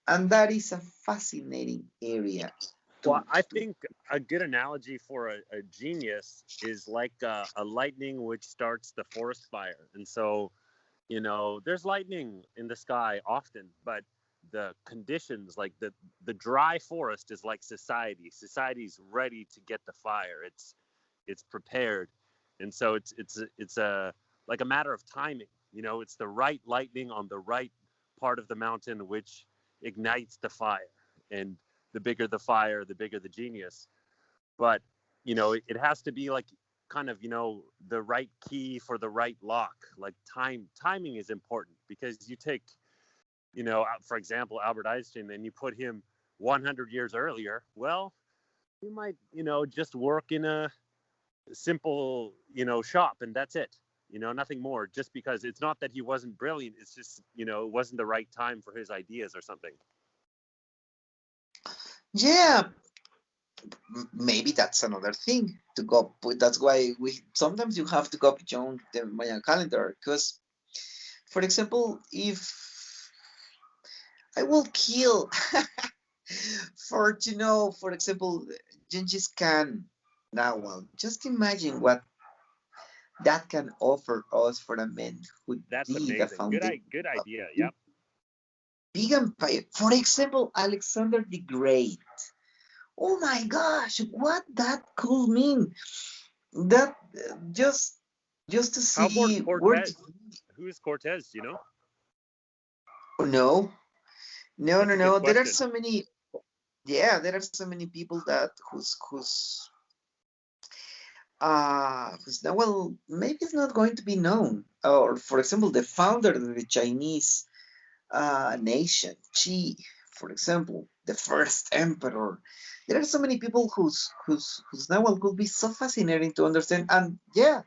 And that is a fascinating area Well, to, I to think a good analogy for a genius is like a lightning which starts the forest fire. And so, there's lightning in the sky often, but the conditions, like the dry forest, is like society. Society's ready to get the fire. It's prepared, and so it's a like a matter of timing. It's the right lightning on the right part of the mountain which ignites the fire, and the bigger the fire, the bigger the genius. But it has to be like kind of the right key for the right lock. Like timing is important, because you take for example Albert Einstein, and you put him 100 years earlier. Well, he might just work in a simple shop, and that's it. Nothing more, just because it's not that he wasn't brilliant, it's just it wasn't the right time for his ideas or something. yeah, maybe that's another thing to go. That's why we sometimes you have to go beyond the Mayan calendar. Because, for example, if I will kill for to know, for example, Genghis Khan. Now, well, just imagine what that can offer us for a man who That's did a amazing. Good foundation good of idea. a Yep. big empire. For example, Alexander the Great. Oh my gosh, what that could mean? That just to How about see where the, Cortez? Who is Cortez? oh, no, no, That's no, a good no. There are question. so many. Yeah, there are so many people that who's now, well, maybe it's not going to be known. Or, for example, the founder of the Chinese nation, Qi, for example, the first emperor. There are so many people whose novel could be so fascinating to understand. And yeah,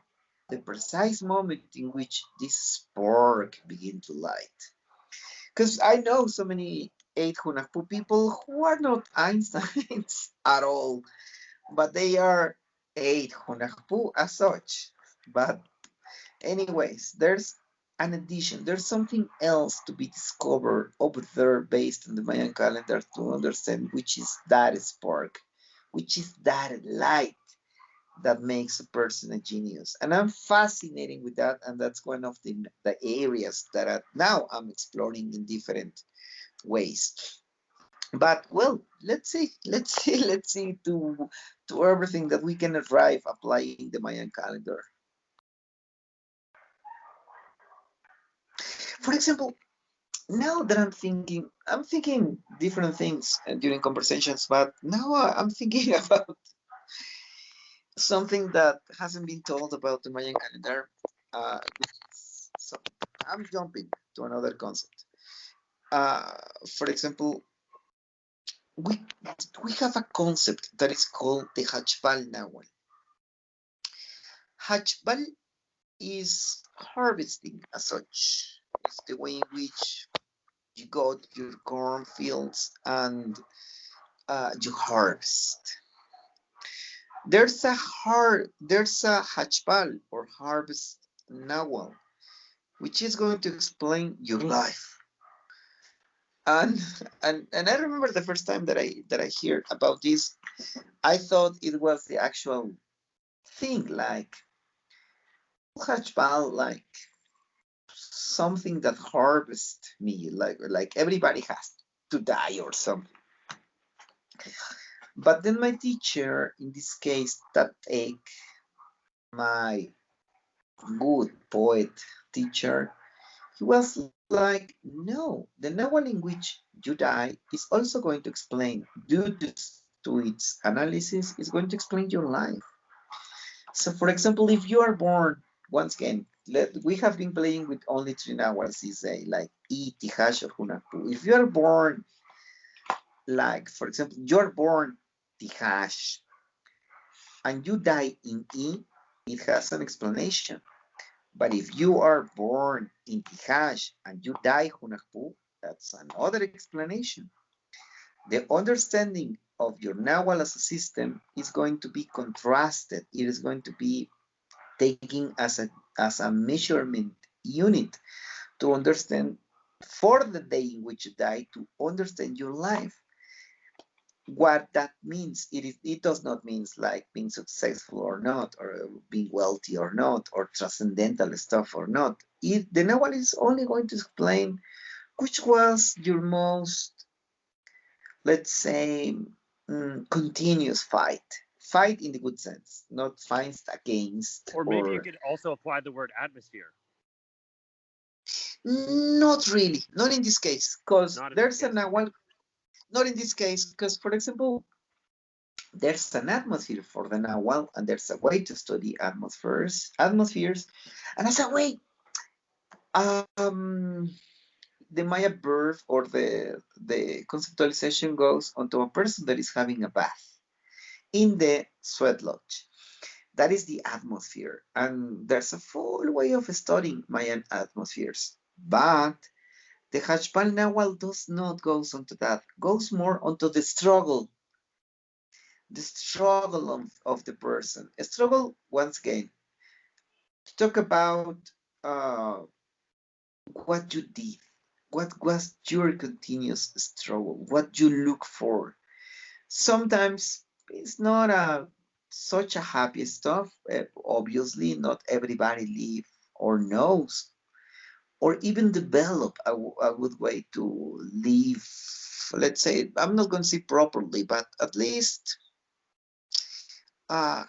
the precise moment in which this spark begin to light. Because I know so many 8 people who are not Einsteins at all, but they are 8 as such. But anyways, there's an addition. There's something else to be discovered over there based on the Mayan calendar to understand which is that spark, which is that light that makes a person a genius. And I'm fascinated with that, and that's one of the areas that now I'm exploring in different ways. But well, let's see to everything that we can arrive applying the Mayan calendar. For example, now that I'm thinking different things during conversations, but now I'm thinking about something that hasn't been told about the Mayan calendar. So I'm jumping to another concept. Uh, for example, we we have a concept that is called the Hachbal Nahual. Hachbal is harvesting as such. It's the way in which you go to your cornfields and you harvest. There's a hachpal or harvest nawal, which is going to explain your life. And and I remember the first time that I heard about this, I thought it was the actual thing, like hachpal, like something that harvests me, like everybody has to die or something. But then my teacher, in this case, that take my good poet teacher, he was like, no, the novel in which you die is also going to explain, due to its analysis, is going to explain your life. So, for example, if you are born, once again, we have been playing with only three nawals this day, like E, Tihash, or Hunapu. If you are born, like, for example, you're born Tihash and you die in E, it has an explanation. But if you are born in Tihash and you die Hunahpu, that's another explanation. The understanding of your Nahual as a system is going to be contrasted. It is going to be taken as a measurement unit to understand for the day in which you die, to understand your life. What that means, it does not mean like being successful or not, or being wealthy or not, or transcendental stuff or not. The novel is only going to explain which was your most, let's say, continuous fight in the good sense, not fights against, Or maybe you or could also apply the word atmosphere. not really, not in this case, because Not in this there's a case. Nahual, not in this case, because, for example, there's an atmosphere for the Nahual, and there's a way to study atmospheres, and as a way, um, the Maya birth or the conceptualization goes onto a person that is having a bath in the sweat lodge. That is the atmosphere, and there's a full way of studying Mayan atmospheres. But the Hachpal Nahual does not goes onto that, goes more onto the struggle of the person. A struggle, once again, to talk about uh, what you did, what was your continuous struggle, what you look for. Sometimes it's not such a happy stuff. Obviously, not everybody live or knows or even develop a good way to live. Let's say, I'm not going to say properly, but at least, uh,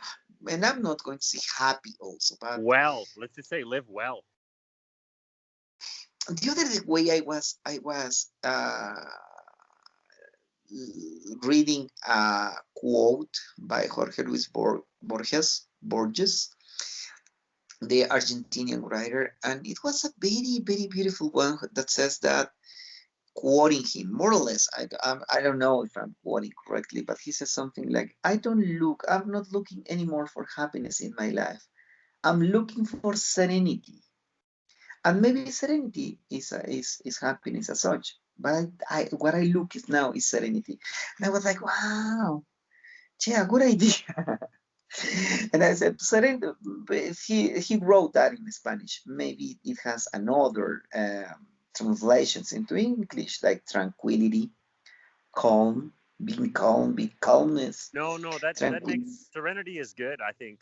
and I'm not going to say happy also, but Well, let's just say live well. the other way I was reading a quote by Jorge Luis Borges, the Argentinian writer, and it was a very, very beautiful one that says that, quoting him more or less, I don't know if I'm quoting correctly, but he says something like, I'm not looking anymore for happiness in my life. I'm looking for serenity. And maybe serenity is happiness as such. But what I look is now is serenity. And I was like, wow, yeah, good idea. And I said, serenity, he wrote that in Spanish. Maybe it has another translations into English, like tranquility, calm, being calmness, No, that tranquil. makes serenity is good. I think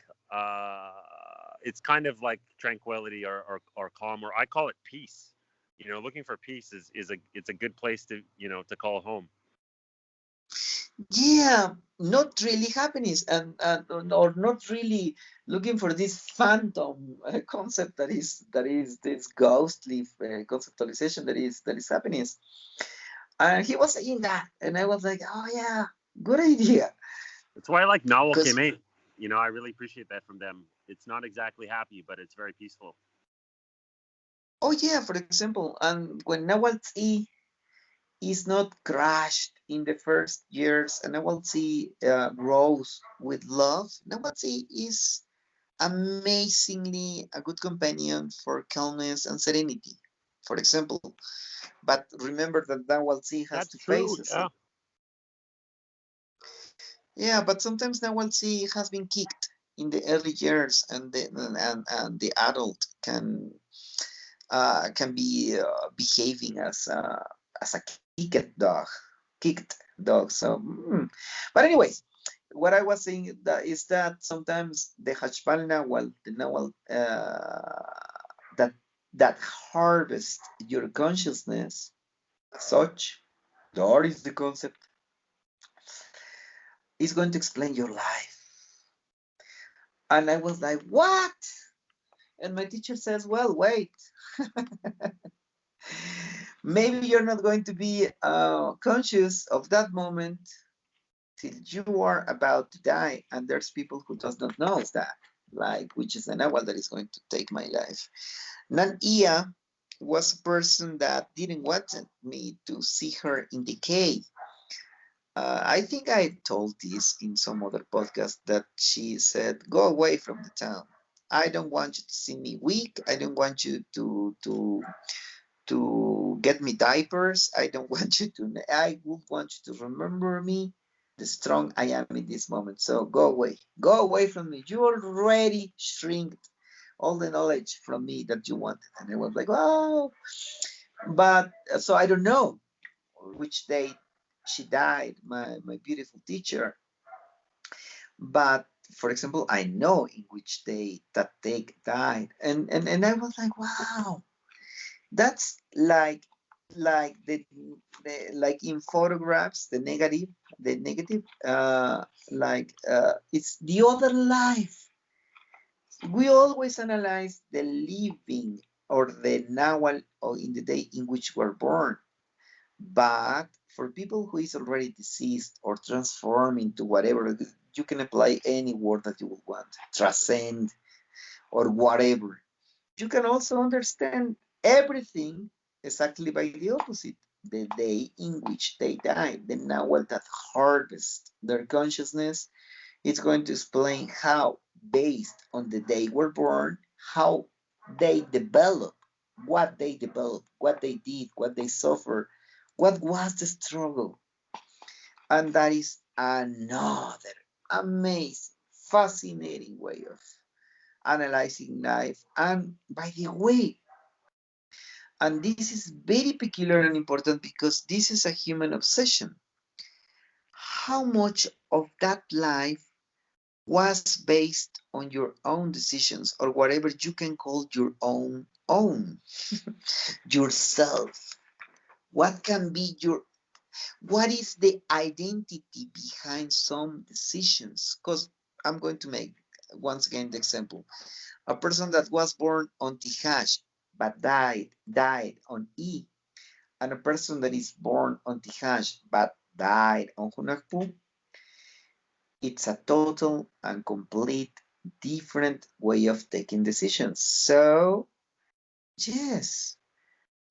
it's kind of like tranquility or calm, or I call it peace. You know, looking for peace is it's a good place to to call home. Yeah, not really happiness, and or not really looking for this phantom concept that is this ghostly conceptualization that is happiness. And he was saying that, and I was like, oh yeah, good idea. That's why I like Nawal Because, Kemet. You know, I really appreciate that from them. It's not exactly happy, but it's very peaceful. oh yeah, for example, and when Nawal is not crashed in the first years, and Nawal grows with love. Nawal is amazingly a good companion for calmness and serenity, for example. But remember that Nahual has That's two true. faces. Yeah. Yeah, but sometimes Nahual has been kicked in the early years, and the adult can be behaving as a kicked dog. So, but anyways, what I was saying is that sometimes the Hachpal Nahual, the Nahual that that harvest your consciousness as such, that is the concept, is going to explain your life. And I was like, what? And my teacher says, well, wait. Maybe you're not going to be conscious of that moment till you are about to die, and there's people who does not know that, like which is an Nahual that is going to take my life. Nan Ia was a person that didn't want me to see her in decay. I think I told this in some other podcast that she said, "Go away from the town. I don't want you to see me weak. I don't want you to get me diapers. I don't want you to. I would want you to remember me, the strong I am in this moment. So go away. Go away from me. You already shrinked all the knowledge from me that you wanted." And I was like, "Oh." But so I don't know which day she died, my beautiful teacher. But for example, I know in which day that they died. And I was like, wow, that's like like in photographs, the negative, it's the other life. We always analyze the living or the Nahual or in the day in which we're born. But for people who is already deceased or transformed into whatever, you can apply any word that you would want, transcend or whatever. You can also understand everything exactly by the opposite. The day in which they die, the Nahual that harvest their consciousness, it's going to explain how, based on the day we're born, how they develop, what they did, what they suffered, what was the struggle. And that is another amazing, fascinating way of analyzing life. And by the way, and this is very peculiar and important because this is a human obsession. How much of that life was based on your own decisions or whatever you can call your own yourself? What can be your what is the identity behind some decisions? Because I'm going to make once again the example. A person that was born on Tihash but died on E, and a person that is born on Tihash but died on Hunahpu, it's a total and complete different way of taking decisions. So, yes,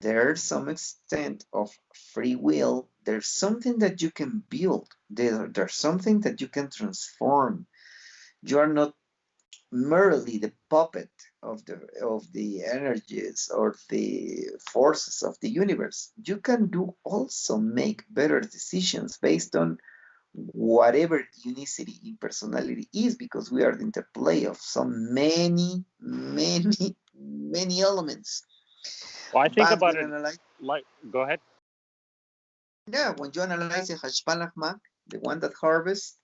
there's some extent of free will. There's something that you can build. There's something that you can transform. You are not merely the puppet of the energies or the forces of the universe. You can do also make better decisions based on whatever unicity in personality is, because we are the interplay of so many elements. Well, I think But about when it analyze, like, go ahead. yeah, when you analyze a Hashpanakmak, the one that harvests,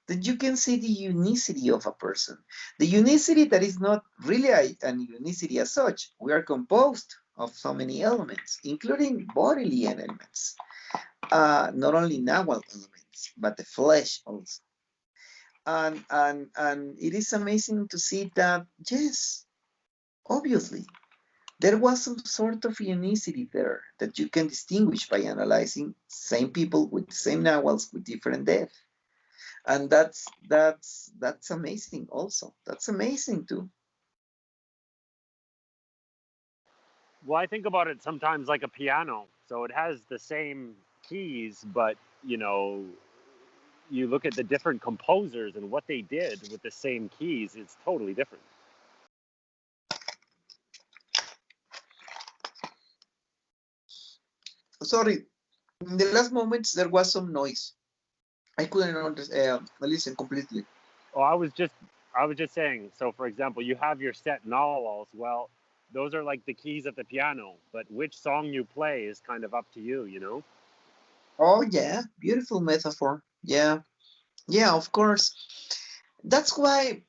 then you can see the unicity of a person. The unicity that is not really an unicity as such. We are composed of so many elements, including bodily elements. Not only Nahual elements, but the flesh also. And it is amazing to see that, yes, obviously, there was some sort of unicity there that you can distinguish by analyzing same people with the same Nahuals with different death. And that's amazing also. That's amazing too. Well, I think about it sometimes like a piano. So it has the same keys, but you know, you look at the different composers and what they did with the same keys, it's totally different. Sorry, in the last moments there was some noise. I couldn't listen completely. Oh, I was just saying. So, for example, you have your set nawals. Well, those are like the keys at the piano, but which song you play is kind of up to you. You know. Oh yeah, beautiful metaphor. Yeah, yeah, of course. That's why